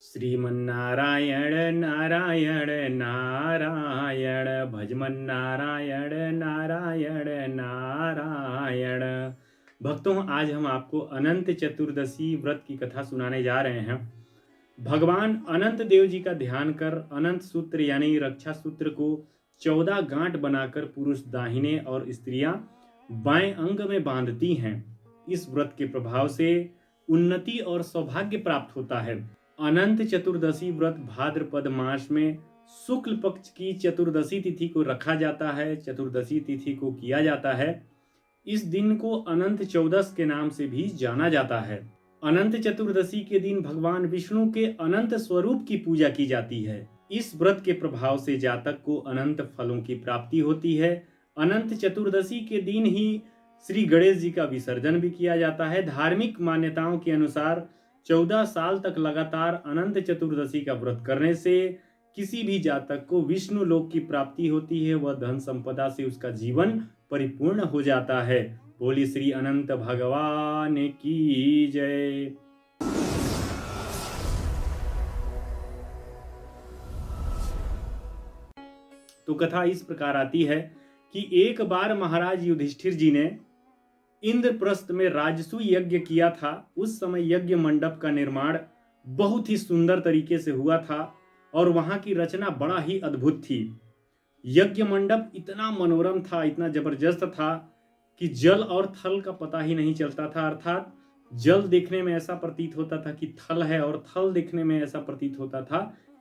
श्रीमन्नारायण नारायण नारायण भजमन नारायण नारायण नारायण। भक्तों, आज हम आपको अनंत चतुर्दशी व्रत की कथा सुनाने जा रहे हैं। भगवान अनंत देव जी का ध्यान कर अनंत सूत्र यानी रक्षा सूत्र को 14 गांठ बनाकर पुरुष दाहिने और स्त्रियां बाएं अंग में बांधती हैं। इस व्रत के प्रभाव से उन्नति और सौभाग्य प्राप्त होता है। अनंत चतुर्दशी व्रत भाद्रपद मास में शुक्ल पक्ष की चतुर्दशी तिथि को रखा जाता है। चतुर्दशी तिथि को किया जाता है। इस दिन को अनंत चौदस के नाम से भी जाना जाता है। अनंत चतुर्दशी के दिन भगवान विष्णु के अनंत स्वरूप की पूजा की जाती है। इस व्रत के प्रभाव से जातक को अनंत फलों की प्राप्ति होती है। अनंत चतुर्दशी के दिन ही श्री गणेश जी का विसर्जन भी किया जाता है। धार्मिक मान्यताओं के अनुसार 14 साल तक लगातार अनंत चतुर्दशी का व्रत करने से किसी भी जातक को विष्णु लोक की प्राप्ति होती है। वह धन संपदा से उसका जीवन परिपूर्ण हो जाता है। बोली श्री अनंत भगवान की जय। तो कथा इस प्रकार आती है कि एक बार महाराज युधिष्ठिर जी ने इंद्रप्रस्थ में राजसूय यज्ञ किया था। उस समय यज्ञ मंडप का निर्माण बहुत ही सुंदर तरीके से हुआ था और वहां की रचना बड़ा ही अद्भुत थी। यज्ञ मंडप इतना मनोरम था, इतना जबरदस्त था कि जल और थल का पता ही नहीं चलता था। अर्थात जल देखने में ऐसा प्रतीत होता था कि थल है और थल देखने में ऐसा प्रतीत होता था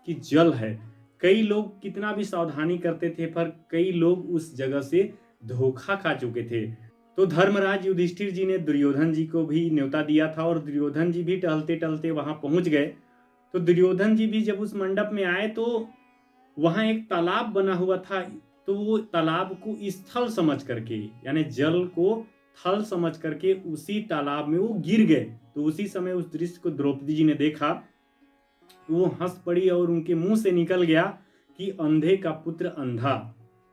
कि जल है। कई लोग कितना भी सावधानी करते थे पर कई लोग उस जगह से धोखा खा चुके थे। तो धर्मराज युधिष्ठिर जी ने दुर्योधन जी को भी न्योता दिया था और दुर्योधन जी भी टहलते टहलते वहां पहुंच गए। तो दुर्योधन जी भी जब उस मंडप में आए तो वहां एक तालाब बना हुआ था। तो वो तालाब को स्थल समझ करके यानी जल को थल समझ करके उसी तालाब में वो गिर गए। तो उसी समय उस दृश्य को द्रौपदी जी ने देखा तो वो हंस पड़ी और उनके मुंह से निकल गया कि अंधे का पुत्र अंधा।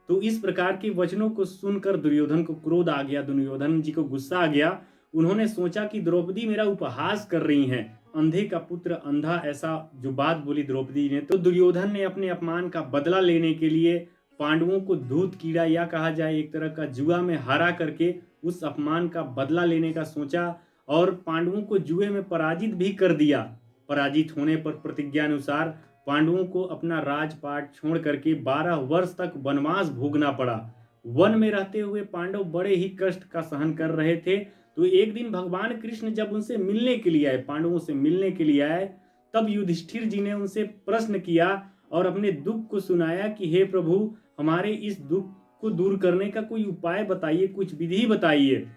तो इस प्रकार के वचनों को सुनकर दुर्योधन को क्रोध आ गया, दुर्योधन जी को गुस्सा आ गया। उन्होंने सोचा कि द्रौपदी मेरा उपहास कर रही हैं, अंधे का पुत्र अंधा, ऐसा जो बात बोली द्रौपदी ने। तो दुर्योधन ने अपने अपमान का बदला लेने के लिए पांडवों को दूध कीड़ा या कहा जाए एक तरह का जुआ में हरा करके उस अपमान का बदला लेने का सोचा और पांडवों को जुए में पराजित भी कर दिया। पराजित होने पर प्रतिज्ञा अनुसार पांडवों को अपना राजपाट छोड़ करके 12 वर्ष तक वनवास भोगना पड़ा। वन में रहते हुए पांडव बड़े ही कष्ट का सहन कर रहे थे। तो एक दिन भगवान कृष्ण जब उनसे मिलने के लिए आए, पांडवों से मिलने के लिए आए, तब युधिष्ठिर जी ने उनसे प्रश्न किया और अपने दुख को सुनाया कि हे प्रभु, हमारे इस दुख को दूर करने का कोई उपाय बताइए, कुछ विधि बताइए।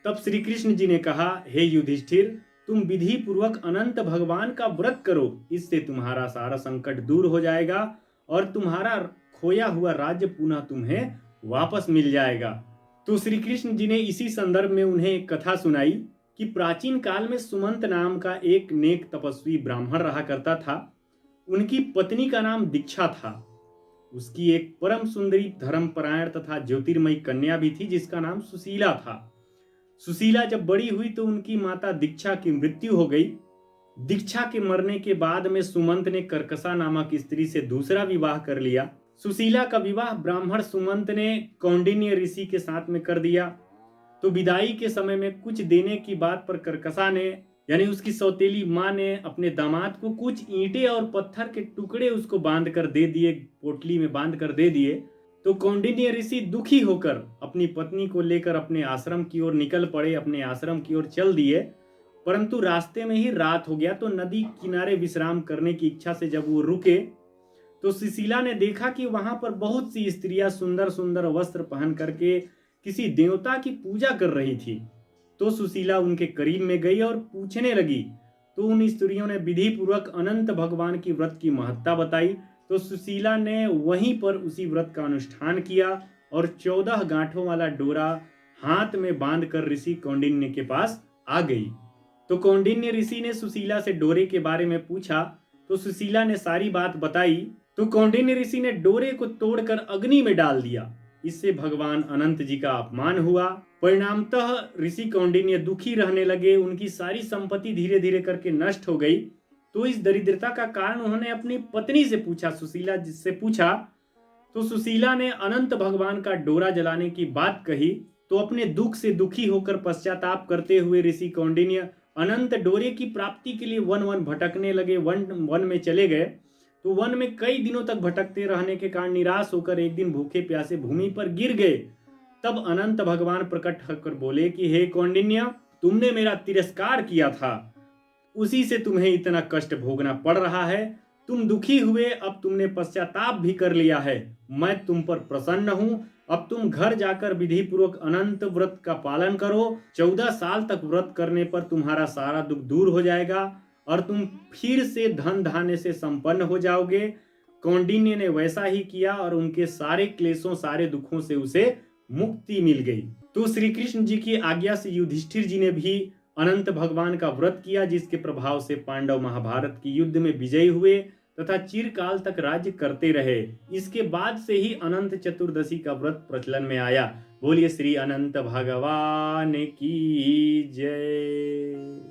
तब श्री कृष्ण जी ने कहा, हे युधिष्ठिर, तुम विधि पूर्वक अनंत भगवान का व्रत करो, इससे तुम्हारा सारा संकट दूर हो जाएगा और तुम्हारा खोया हुआ राज्य पुनः तुम्हें वापस मिल जाएगा। तो श्री कृष्ण जी ने इसी संदर्भ में उन्हें एक कथा सुनाई कि प्राचीन काल में सुमंत नाम का एक नेक तपस्वी ब्राह्मण रहा करता था। उनकी पत्नी का नाम दीक्षा था। उसकी एक परम सुंदरी धर्मपरायण तथा ज्योतिर्मयी कन्या भी थी जिसका नाम सुशीला था। सुशीला जब बड़ी हुई तो उनकी माता दीक्षा की मृत्यु हो गई। दीक्षा के मरने के बाद में सुमंत ने कर्कशा नामक स्त्री से दूसरा विवाह कर लिया। सुशीला का विवाह ब्राह्मण सुमंत ने कौंडिन्य ऋषि के साथ में कर दिया। तो विदाई के समय में कुछ देने की बात पर कर्कशा ने यानी उसकी सौतेली माँ ने अपने दामाद को कुछ ईंटें और पत्थर के टुकड़े उसको बांध कर दे दिए, पोटली में बांध कर दे दिए। तो कौंडिन्य ऋषि दुखी होकर अपनी पत्नी को लेकर अपने आश्रम की ओर निकल पड़े, अपने आश्रम की ओर चल दिए। परंतु रास्ते में ही रात हो गया। तो नदी किनारे विश्राम करने की इच्छा से जब वो रुके तो सुशीला ने देखा कि वहां पर बहुत सी स्त्रियां सुंदर सुंदर वस्त्र पहन करके किसी देवता की पूजा कर रही थी। तो सुशीला उनके करीब में गई और पूछने लगी। तो उन स्त्रियों ने विधि पूर्वक अनंत भगवान की व्रत की महत्ता बताई। तो सुशीला ने वहीं पर उसी व्रत का अनुष्ठान किया और 14 गांठों वाला डोरा हाथ में बांधकर ऋषि कौंडिन्य के पास आ गई। तो कौंडिन्य ऋषि ने सुशीला से डोरे के बारे में पूछा। तो सुशीला ने सारी बात बताई। तो कौंडिन्य ऋषि ने डोरे को तोड़कर अग्नि में डाल दिया। इससे भगवान अनंत जी का अपमान हुआ। परिणामतः ऋषि कौंडिन्य दुखी रहने लगे। उनकी सारी संपत्ति धीरे धीरे करके नष्ट हो गई। तो इस दरिद्रता का कारण उन्होंने अपनी पत्नी से पूछा, सुशीला जिससे पूछा। तो सुशीला ने अनंत भगवान का डोरा जलाने की बात कही। तो अपने दुख से दुखी होकर पश्चाताप करते हुए ऋषि कौंडिन्य अनंत डोरे की प्राप्ति के लिए वन वन भटकने लगे, वन में चले गए। तो वन में कई दिनों तक भटकते रहने के कारण निराश होकर एक दिन भूखे प्यासे भूमि पर गिर गए। तब अनंत भगवान प्रकट होकर बोले कि हे कौंडिन्य, तुमने मेरा तिरस्कार किया था, उसी से तुम्हें इतना कष्ट भोगना पड़ रहा है। तुम दुखी हुए, अब तुमने पश्चाताप भी कर लिया है, मैं तुम पर प्रसन्न हूं। अब तुम घर जाकर विधि पूर्वक अनंत व्रत का पालन करो। 14 साल तक व्रत करने पर तुम्हारा सारा दुख दूर हो जाएगा और तुम फिर से धन धान्य से संपन्न हो जाओगे। कौंडिन्य ने वैसा ही किया और उनके सारे क्लेशों, सारे दुखों से उसे मुक्ति मिल गई। तो श्री कृष्ण जी की आज्ञा से युधिष्ठिर जी ने भी अनंत भगवान का व्रत किया, जिसके प्रभाव से पांडव महाभारत की युद्ध में विजयी हुए तथा चिरकाल तक राज्य करते रहे। इसके बाद से ही अनंत चतुर्दशी का व्रत प्रचलन में आया। बोलिए श्री अनंत भगवान की जय।